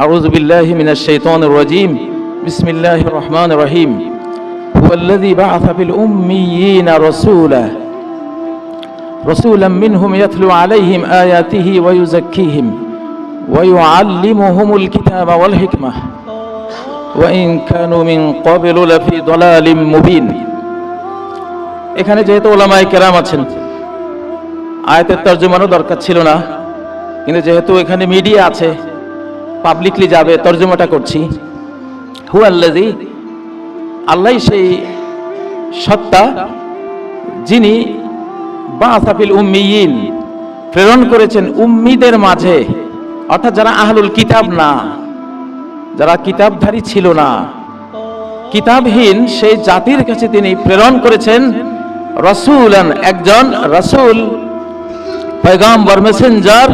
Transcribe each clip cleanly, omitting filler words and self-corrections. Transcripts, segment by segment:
أعوذ بالله من الشيطان الرجيم بسم الله الرحمن الرحيم هو الذي بعث في الأميين رسولا منهم يتلو عليهم آياته ويزكيهم ويعلمهم الكتاب والحكمة وإن كانوا من قبل لفي ضلال مبين এখানে যেহেতু উলামায়ে কেরাম আছেন, আয়াতের তরজমারও দরকার ছিল না, কিন্তু যেহেতু এখানে মিডিয়া আছে, পাবলিকলি যাবে, তরজমাটা করছি। হুয়াল্লাযী, আল্লাহ সেই সত্তা যিনি বাআসা ফিল উম্মিয়িন, প্রেরণ করেছেন উম্মিদের মাঝে, অর্থাৎ যারা আহলুল কিতাব না, যারা কিতাবধারী ছিল না, কিতাবহীন সেই জাতির কাছে তিনি প্রেরণ করেছেন রাসূলান, একজন রাসূল, পয়গম্বর, মেসেঞ্জার,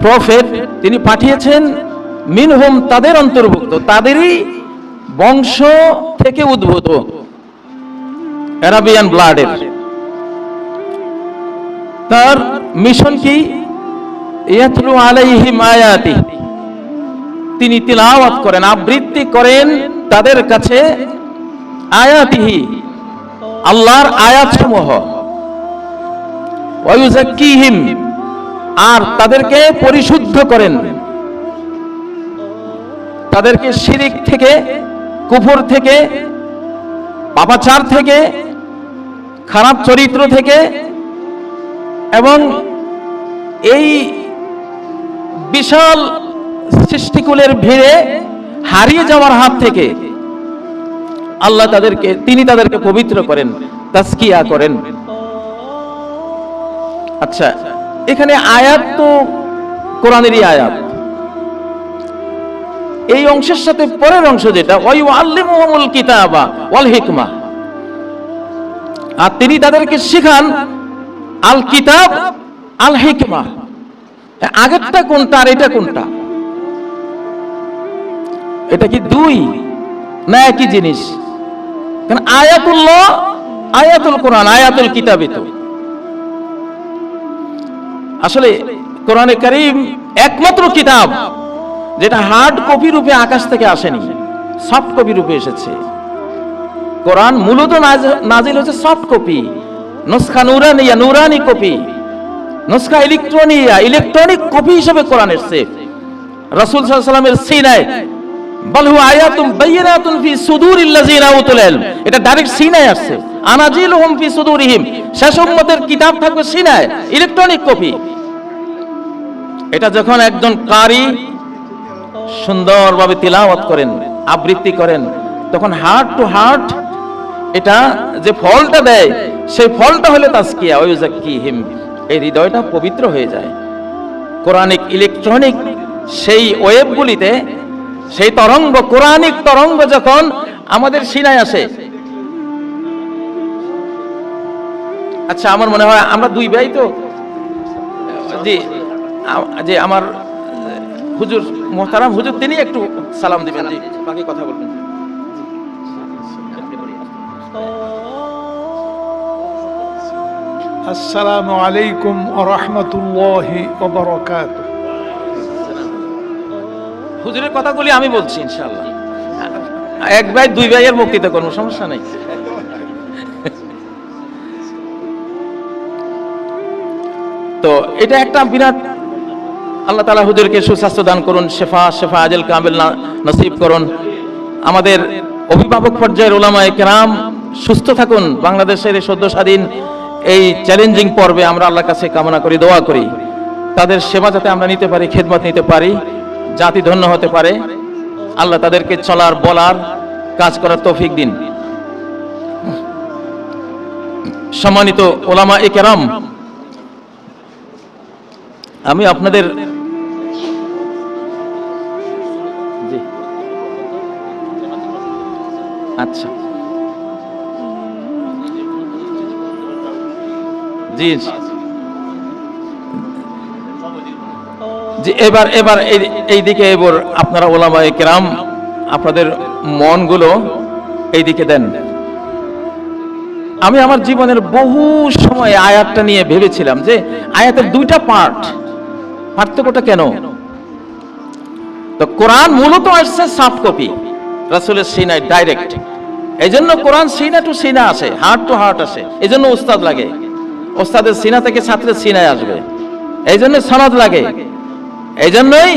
প্রফেট তিনি পাঠিয়েছেন। মিনহুম, তাদের অন্তর্ভুক্ত, তাদেরই বংশ থেকে উদ্ভূত, আরাবিয়ান ব্লাডের। তার মিশন কি? ইয়াতলু আলাইহিম আয়াতি, তিনি তিলাওয়াত করেন, আবৃত্তি করেন তাদের কাছে আয়াতিহি, আল্লাহর আয়াতসমূহ, ওয়া ইউযাক্কিহিম, আর তাদেরকে পরিশুদ্ধ করেন, তাদেরকে শিরিক থেকে, কুফর থেকে, পাপাচার থেকে, খারাপ চরিত্র থেকে এবং এই বিশাল সৃষ্টিকুলের ভিড়ে হারিয়ে যাওয়ার হাত থেকে আল্লাহ তিনি তাদেরকে পবিত্র করেন, তাজকিয়া করেন। আচ্ছা, এখানে আয়াত তো কোরআনেরই আয়াত। এই অংশের সাথে পরের অংশ যেটা ওয়ায়ুআল্লিমুহুমুল কিতাবা ওয়াল হিকমা, আর তিনি তাদেরকে শেখান আল কিতাব আল হিকমা। আগেরটা কোনটা আর এটা কোনটা? এটা কি দুই না একই জিনিস? কারণ আয়াতুল্লাহ, আয়াতুল কোরআন, আয়াতুল কিতাবই তো। আসলে কোরআনে কারীম একমাত্র কিতাব যেটা হার্ড কপি রূপে আকাশ থেকে আসেনি, সফট কপি রূপে এসেছে। কোরআন মূলত নাজিল হচ্ছে সফট কপি, নুসখা নুরানিয়া, নুরানি কপি, নুসখা ইলেকট্রনিয়া, ইলেকট্রনিক কপি হিসেবে কোরআন এসেছে রাসূল সাল্লাল্লাহু আলাইহি ওয়াসাল্লামের সিনায়। বাল হুয়া আয়াতুম বায়িনাতুন ফি সুদুরিল্লাযিনা উতুল ইলম, এটা ডাইরেক্ট সিনায় আসছে। আনাজিলুহুম ফি সুদুরিহিম, শেষ উম্মতের কিতাব থাকবে সিনায়, ইলেকট্রনিক কপি। এটা যখন একজন কারি সুন্দরভাবে তিলাওয়াত করেন, আবৃত্তি করেন, তখন হার্ট টু হার্ট এটা যে ফলটা দেয়, সেই ফলটা হলো তাজকিয়া, ওয়া ইউযাক্কিহিম, এই হৃদয়টা পবিত্র হয়ে যায়। কোরআনিক ইলেকট্রনিক সেই ওয়েবগুলিতে সেই তরঙ্গ, কোরআনিক তরঙ্গ যখন আমাদের সিনায় আসে। আচ্ছা, আমার মনে হয় আমরা দুই ভাই তো, জি আমার হুজুর, মোহতারাম হুজুর, তিনি একটু সালাম দিবেন, জি বাকি কথা বলবেন। আসসালামু আলাইকুম ওয়া রাহমাতুল্লাহি ওয়া বারাকাতুহু। হুজুরের কথাগুলি আমি বলছি ইনশাআল্লাহ। এক ভাই দুই ভাইয়ের বক্তৃতা করব, সমস্যা নাই। তো এটা একটা বিরাট, আল্লাহ তাআলা হুজুরকে সুস্বাস্থ্য দান করুন, শেফা আজল কামিল নসিব করুন। আমাদের অভিভাবক পর্যায়ের উলামায়ে কেরাম সুস্থ থাকুন। বাংলাদেশের এই সদ্য স্বাধীন এই চ্যালেঞ্জিং পর্বে আমরা আল্লাহর কাছে কামনা করি, দোয়া করি, তাদের সেবা যাতে আমরা নিতে পারি, খেদমত নিতে পারি, জাতি ধন্য হতে পারে। আল্লাহ তাদেরকে চলার, বলার, কাজ করার তৌফিক দিন। সম্মানিত উলামায়ে কেরাম, আমি আপনাদের আচ্ছা জি জি এবার এইদিকে এবার আপনারা উলামায়ে কেরাম আপনাদের মনগুলো এইদিকে দেন। আমি আমার জীবনের বহু সময় আয়াতটা নিয়ে ভেবেছিলাম যে আয়াতের দুইটা পার্ট, পার্থক্যটা কেন? তো কোরআন মূলত আসছে সফট কপি, রাসূলের সিনায় ডাইরেক্ট। এই জন্য কোরআন সিনা টু সিনা আসে, হার্ট টু হার্ট আসে। এই জন্য উস্তাদ লাগে, ওস্তাদের সিনা থেকে ছাত্রের সিনায় আসবে। এই জন্য সনদ লাগে। এই জন্যই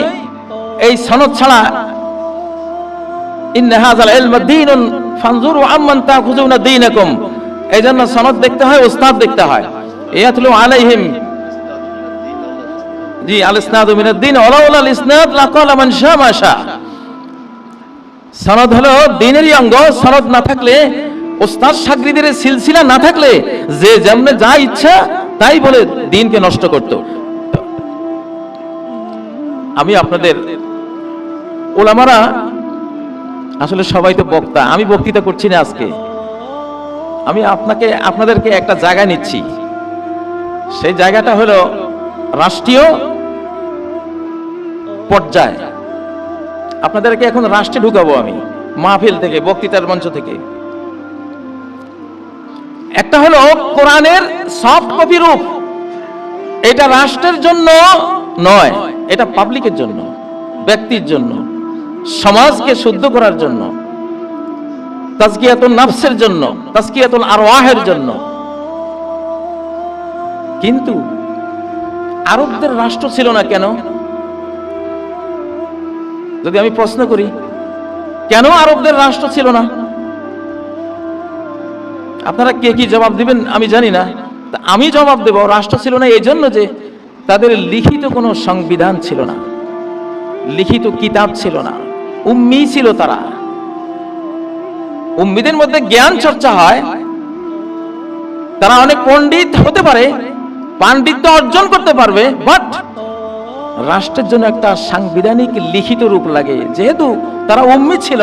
এই সনদ ছাড়া ইন্না হাযাল ইলমা দীনুন ফানজুরু আম্মান তাখুযুনা দীনাকুম, এই জন্য সনদ দেখতে হয়, উস্তাদ দেখতে হয়। ইয়াতলু আলাইহিম জি আল ইসনাদু মিনাদ দীন ওয়ালাউলা আল ইসনাদ লাকালা মান শা মা শা। সনদ হলো দ্বীনেরই অঙ্গ। সনদ না থাকলে, ওস্তাদ শাগরিদের সিলসিলা না থাকলে যে যেমনে যা ইচ্ছা তাই বলে দ্বীনকে নষ্ট করত। আমি আপনাদের উলামারা আসলে সবাই তো বক্তা, আমি বক্তৃতা করছি না আজকে। আমি আপনাদেরকে একটা জায়গা নিচ্ছি। সেই জায়গাটা হলো রাষ্ট্রীয় পর্যায়ে। আপনাদেরকে এখন রাষ্ট্রে ঢুকাবো আমি, মাহফিল থেকে, বক্তৃতার মঞ্চ থেকে। একটা হলো কোরআনের সফট কপি রূপ, এটা রাষ্ট্রের জন্য নয়, এটা পাবলিকের জন্য, ব্যক্তির জন্য, সমাজকে শুদ্ধ করার জন্য, তাজকিয়াতুন নাফসের জন্য, তাজকিয়াতুল আরওয়াহের জন্য। কিন্তু আরবদের রাষ্ট্র ছিল না কেন? যদি আমি প্রশ্ন করি, কেন আরবদের রাষ্ট্র ছিল না? আপনারা কে কি জবাব দিবেন আমি জানি না। আমি জবাব দেব, রাষ্ট্র ছিল না এই জন্য যে তাদের লিখিত কোনো সংবিধান ছিল না, লিখিত কিতাব ছিল না, উম্মি ছিল তারা। উম্মিদের মধ্যে জ্ঞান চর্চা হয়, তারা অনেক পণ্ডিত হতে পারে, পাণ্ডিত্য অর্জন করতে পারবে, বাট রাষ্ট্রের জন্য একটা সাংবিধানিক লিখিত রূপ লাগে। যেহেতু তারা উম্মি ছিল,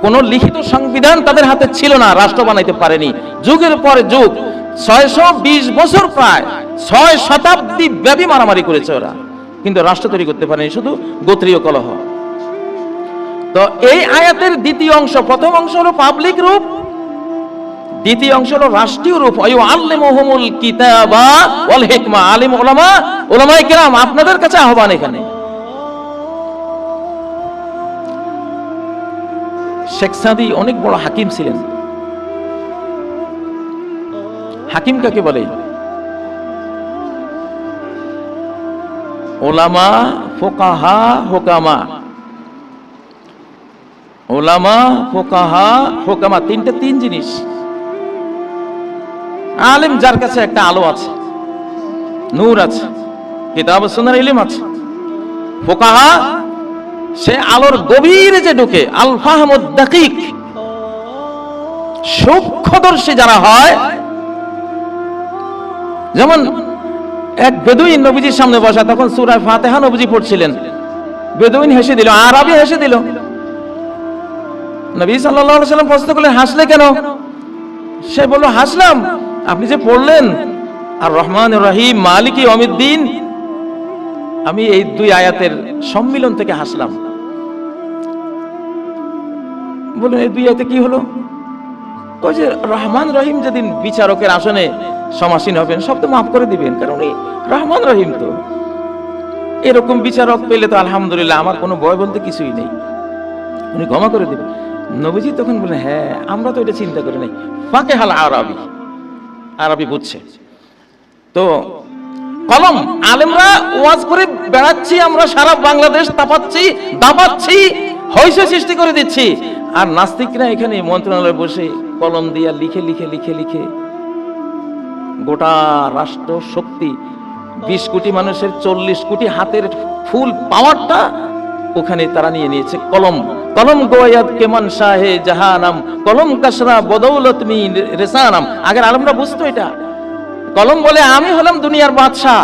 কোন লিখিত সংবিধান তাদের হাতে ছিল না, রাষ্ট্র বানাইতে পারেনি। যুগের পরে যুগ, 620 বছর, প্রায় 6 শতাব্দী ব্যাপী মারামারি করেছে ওরা, কিন্তু রাষ্ট্র তৈরি করতে পারেনি, শুধু গোত্রীয় কলহ। তো এই আয়াতের দ্বিতীয় অংশ, প্রথম অংশ হলো পাবলিক রূপ, দ্বিতীয় অংশ হলো রাষ্ট্রীয় রূপ। আল্লিমুহুমুল কিতাবা ওয়াল হিকমা। আলিম উলামা, উলামায়ে কেরাম, আপনাদের কাছে আহ্বান। এখানে শেখ সাদি অনেক বড় হাকিম ছিলেন। হাকিম কাকে বলে? উলামা, ফুকাহা, হুকামা। উলামা, ফুকাহা, হুকামা, তিন জিনিস। আলেম যার কাছে একটা আলো আছে, নূর আছে, কিতাব ও সুন্নাহর ইলম আছে। ফুকাহা, সে আলোর গভীরে যে ঢুকে, আল ফাহমুদ দাকিক, সূক্ষ্মদর্শী যারা হয়। যেমন এক বেদুইন নবীজির সামনে বসা, তখন সূরা ফাতিহা নবীজি পড়ছিলেন, বেদুইন হেসে দিল, আরবি হেসে দিল। নবী সাল্লাল্লাহু আলাইহি ওয়াসাল্লাম প্রশ্ন করলেন, হাসলে কেন? সে বলল, হাসলাম আপনি যে পড়লেন আর রহমানুর রহিম মালিকি ইয়াউমিদ্দিন, আমি এই দুই আয়াতের সম্মিলন থেকে হাসলাম। বললেন, এই দুই আয়াতে কি হলো? কই যে রহমান রহিম যেদিন বিচারকের আসনে সমাসীন হবেন, সব তো মাফ করে দিবেন, কারণ উনি রহমান রহিম। তো এরকম বিচারক পেলে তো আলহামদুলিল্লাহ, আমার কোনো ভয় বলতে কিছুই নেই, উনি ক্ষমা করে দিবেন। নবীজি তখন বললেন, হ্যাঁ আমরা তো এটা চিন্তা করি নাই। ফাঁকে হাল আরবি, আরবি বুঝছে তো। কলম, আলেমরা ওয়াজ করে বেড়াচ্ছি, আমরা সারা বাংলাদেশ দাপাচ্ছি, হইচই সৃষ্টি করে দিচ্ছি, আর নাস্তিকরা এখানে মন্ত্রণালয়ে বসে কলম দিয়া লিখে লিখে লিখে লিখে গোটা রাষ্ট্র শক্তি, 20 কোটি মানুষের 40 কোটি হাতের ফুল পাওয়ারটা ওখানে তারা নিয়ে নিয়েছে। কলম, কলম গোয়াত কেমন শাহে জাহানাম, কলম কাসরা বদৌলত মি রেসানাম। আগের আলেমরা বুঝতো এটা। কলম বলে, আমি হলাম দুনিয়ার বাদশাহ,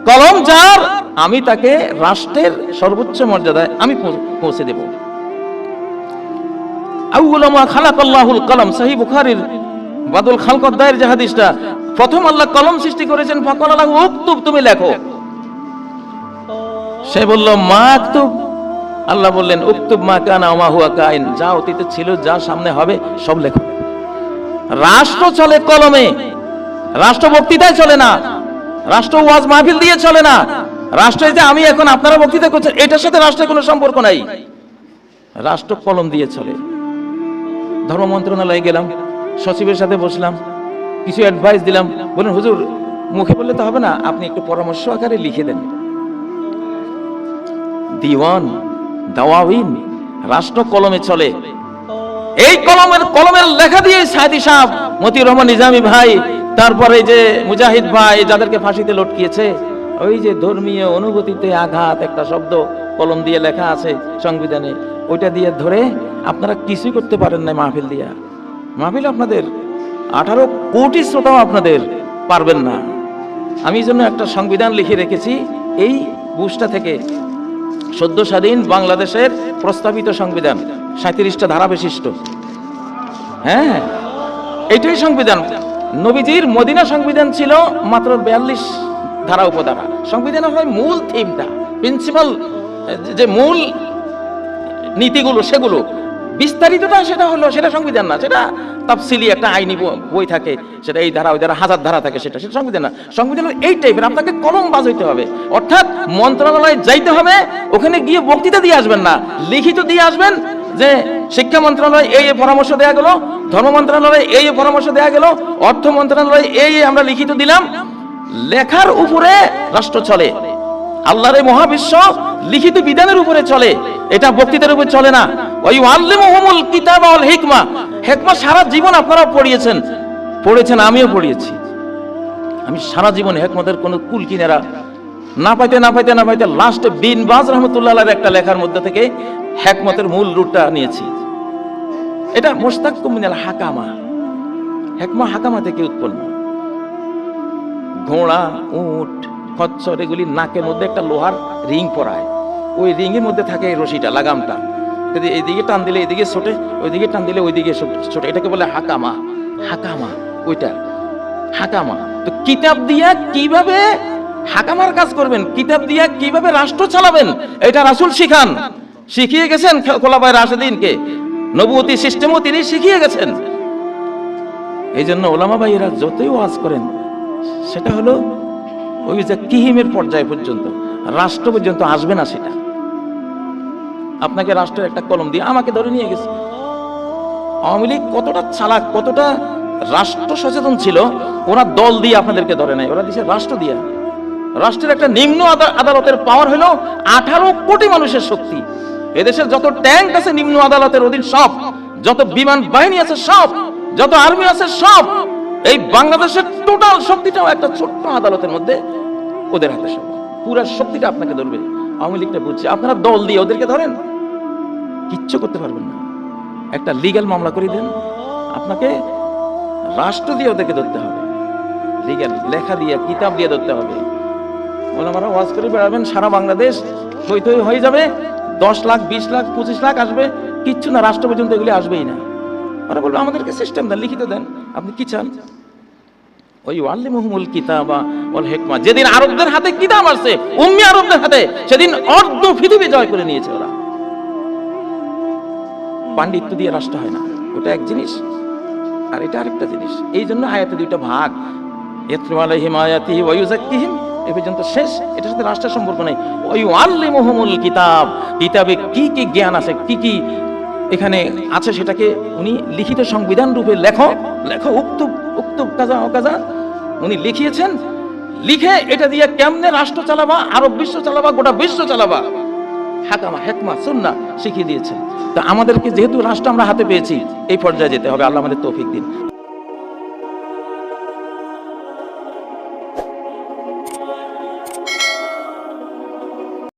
কলম যার, আমি তাকে রাষ্ট্রের সর্বোচ্চ মর্যাদায় আমি পৌঁছে দেব। আউয়ালু মা খালাকাল্লাহুল কলম, সহিহ বুখারীর বাদুল খালক অধ্যায়ের যে হাদিসটা, প্রথম আল্লাহ কলম সৃষ্টি করেছেন, ফাকালা লাহু উকতুব, তুমি লেখো। সে বলল, মা আকতুব। আল্লাহ বললেন, উকতুব মা কানা ওয়া মা হুয়া কাইন, যা অতীতে ছিল, যা সামনে হবে, সব লেখো। রাষ্ট্র চলে কলমে, রাষ্ট্র বক্তৃতায় চলে না, রাষ্ট্র ওয়াজ মাহফিল দিয়ে চলে না, রাষ্ট্রে যে আমি এখন আপনারা বক্তৃতা করছেন, এটার সাথে রাষ্ট্রের কোনো সম্পর্ক নাই। রাষ্ট্র কলম দিয়ে চলে। ধর্ম মন্ত্রণালয়ে গেলাম, সচিবের সাথে বসলাম, কিছু অ্যাডভাইস দিলাম। বলুন হুজুর, মুখে বললে তো হবে না, আপনি একটু পরামর্শ আকারে লিখে দেন। দিওয়ান, দাওয়াবিন, রাষ্ট্র কলমে চলে। এই কলমের লেখা দিয়ে সাইদি সাহেব, মতিউর রহমান নিজামী ভাই, তারপরে যে মুজাহিদ ভাই যাদেরকে ফাঁসিতে লটকিয়েছে, ওই যে ধর্মীয় অনুভূতিতে আঘাত একটা শব্দ কলম দিয়ে লেখা আছে সংবিধানে, ওইটা দিয়ে ধরে আপনারা কিছুই করতে পারেন না। মাহফিল দিয়া, মাহফিল আপনাদের 18 কোটি শ্রোতাও আপনাদের পারবেন না। আমি এই জন্য একটা সংবিধান লিখে রেখেছি এই বুশটা থেকে, সদ্য স্বাধীন বাংলাদেশের প্রস্তাবিত সংবিধান, 37টা ধারা বিশিষ্ট। হ্যাঁ, এইটাই সংবিধান। নবীজির মদিনা সংবিধান ছিল মাত্র 42 ধারা উপধারা। সংবিধানের হয় মূল থিমটা, প্রিন্সিপাল, যে মূল নীতিগুলো, সেগুলো বিস্তারিতটা সেটা সংবিধান না, সেটা তাফসিলি একটা আইনি বই থাকে, সেটা এই ধারা ওই ধারা, হাজার ধারা থাকে, সেটা সংবিধান না। সংবিধানের এই টাইপের, আপনাকে কলম বাজ হইতে হবে, অর্থাৎ মন্ত্রণালয়ে যাইতে হবে, ওখানে গিয়ে বক্তৃতা দিয়ে আসবেন না, লিখিত দিয়ে আসবেন যে শিক্ষা মন্ত্রণালয় এই পরামর্শ দেয়া গেল, ধর্ম মন্ত্রণালয় এই পরামর্শ দেয়া গেল, অর্থ মন্ত্রণালয় এই আমরা লিখিত দিলাম। লেখার উপরে রাষ্ট্র চলে। আল্লাহর এই মহাবিশ্ব লিখিত বিধানের উপরে চলে, এটা বক্তৃতার উপরে চলে না। ওয়াইউআল্লিমুহুমুল কিতাবা ওয়াল হিকমা, হিকমা সারা জীবন আপনারা পড়েছেন, আমিও পড়িয়েছি। আমি সারা জীবন হিকমতের কোনো কুল কিনারা না পাইতে লাস্টে বিন বাজ রহমতুল্লাহ আলাইহির একটা লেখার মধ্যে থেকে হিকমতের মূল রুটটা নিয়েছি। এটা মুশতাক্কুম মিনাল হাকামা, হিকমা হাকামা থেকে উৎপন্ন। ঘোড়া, উট, খচ্চর, এগুলি নাকের মধ্যে একটা লোহার রিং পরায়, ওই রিংয়ের মধ্যে থাকে এই রশিটা, লাগামটা। এইদিকে টান দিলে এইদিকে ছোটে, ওইদিকে টান দিলে ওইদিকে ছোটে, এটাকে বলে হাকামা। ওইটা হাকামা। তো কিতাব দিয়া কিভাবে হাকামার কাজ করবেন, কিতাব দিয়া কিভাবে রাষ্ট্র চালাবেন, এটা রাসূল শিখিয়ে গেছেন খোলাফায়ে রাশিদিনকে, নবুয়তি সিস্টেমও তিনি শিখিয়ে গেছেন। এই জন্য ওলামা ভাইয়েরা যতই ওয়াজ করেন, সেটা হলো ওই যে কিহিমের পর্যায় পর্যন্ত, রাষ্ট্র পর্যন্ত আসবে না। সেটা আপনাকে রাষ্ট্রের একটা কলম দিয়ে আমাকে ধরে নিয়ে গেছে। আওয়ামী লীগ কতটা চালাক, কতটা রাষ্ট্র সচেতন ছিল, ওরা দল দিয়ে আপনাদেরকে ধরে নাই, ওরা দিচ্ছে রাষ্ট্র দিয়ে। রাষ্ট্রের একটা নিম্ন আদালতের পাওয়ার হলো 18 কোটি মানুষের শক্তি। এদেশের যত ট্যাঙ্ক আছে নিম্ন আদালতের অধীন সব, যত বিমান বাহিনী আছে সব, যত আর্মি আছে সব, এই বাংলাদেশের টোটাল শক্তিটাও একটা ছোট্ট আদালতের মধ্যে ওদের হাতে সব। পুরো শক্তিটা আপনাকে ধরবে। আওয়ামী লীগটা বুঝছে, আপনারা দল দিয়ে ওদেরকে ধরেন, কিচ্ছু করতে পারবেন না। একটা লিগ্যাল মামলা করে দেন, আপনাকে রাষ্ট্র দিয়ে ওদেরকে ধরতে হবে, লিগ্যাল লেখা দিয়ে, কিতাব দিয়ে ধরতে হবে। ওলামারা ওয়াজ করে বেড়াবেন সারা বাংলাদেশ, থই হয়ে যাবে, 10 লাখ 20 লাখ 25 লাখ আসবে, কিচ্ছু না, রাষ্ট্র পর্যন্ত এগুলি আসবেই না। ওরা বলবে আমাদেরকে সিস্টেম দেন, লিখিত দেন, আপনি কি চান। ওয়াইউআল্লিমুহুমুল কিতাবা ওয়াল হিকমা, যেদিন আরবদের হাতে কিতাব আসছে, উম্মি আরবদের হাতে, সেদিন অর্ধ পৃথিবী জয় করে নিয়েছে ওরা। পাণ্ডিত্য দিয়ে রাষ্ট্র হয় না, ওটা এক জিনিস, আর এটা আরেকটা জিনিস। এই জন্য আয়াতে দুইটা ভাগ, ইয়াতলু আলাইহিম আয়াতিহি ওয়া ইউযাক্কিহিম, এই পর্যন্ত শেষ। এটার সাথে রাষ্ট্রের সম্পর্ক নেই। ওয়াইউআল্লিমুহুমুল কিতাব, কিতাবে কি কি জ্ঞান আছে, কি কি এখানে আছে, সেটাকে উনি লিখিত সংবিধান রূপে লেখো উক্তুব কাজা ও কাজা উনি লিখিয়েছেন। লিখে এটা দিয়ে কেমনে রাষ্ট্র চালাবা, আরব বিশ্ব চালাবা, গোটা বিশ্ব চালাবা, হাকামা হিকমা সুন্নাহ শিখিয়ে দিয়েছেন। তো আমাদেরকে যেহেতু রাষ্ট্র আমরা হাতে পেয়েছি, এই পর্যায়ে যেতে হবে। আল্লাহ আমাদের তৌফিক দিন।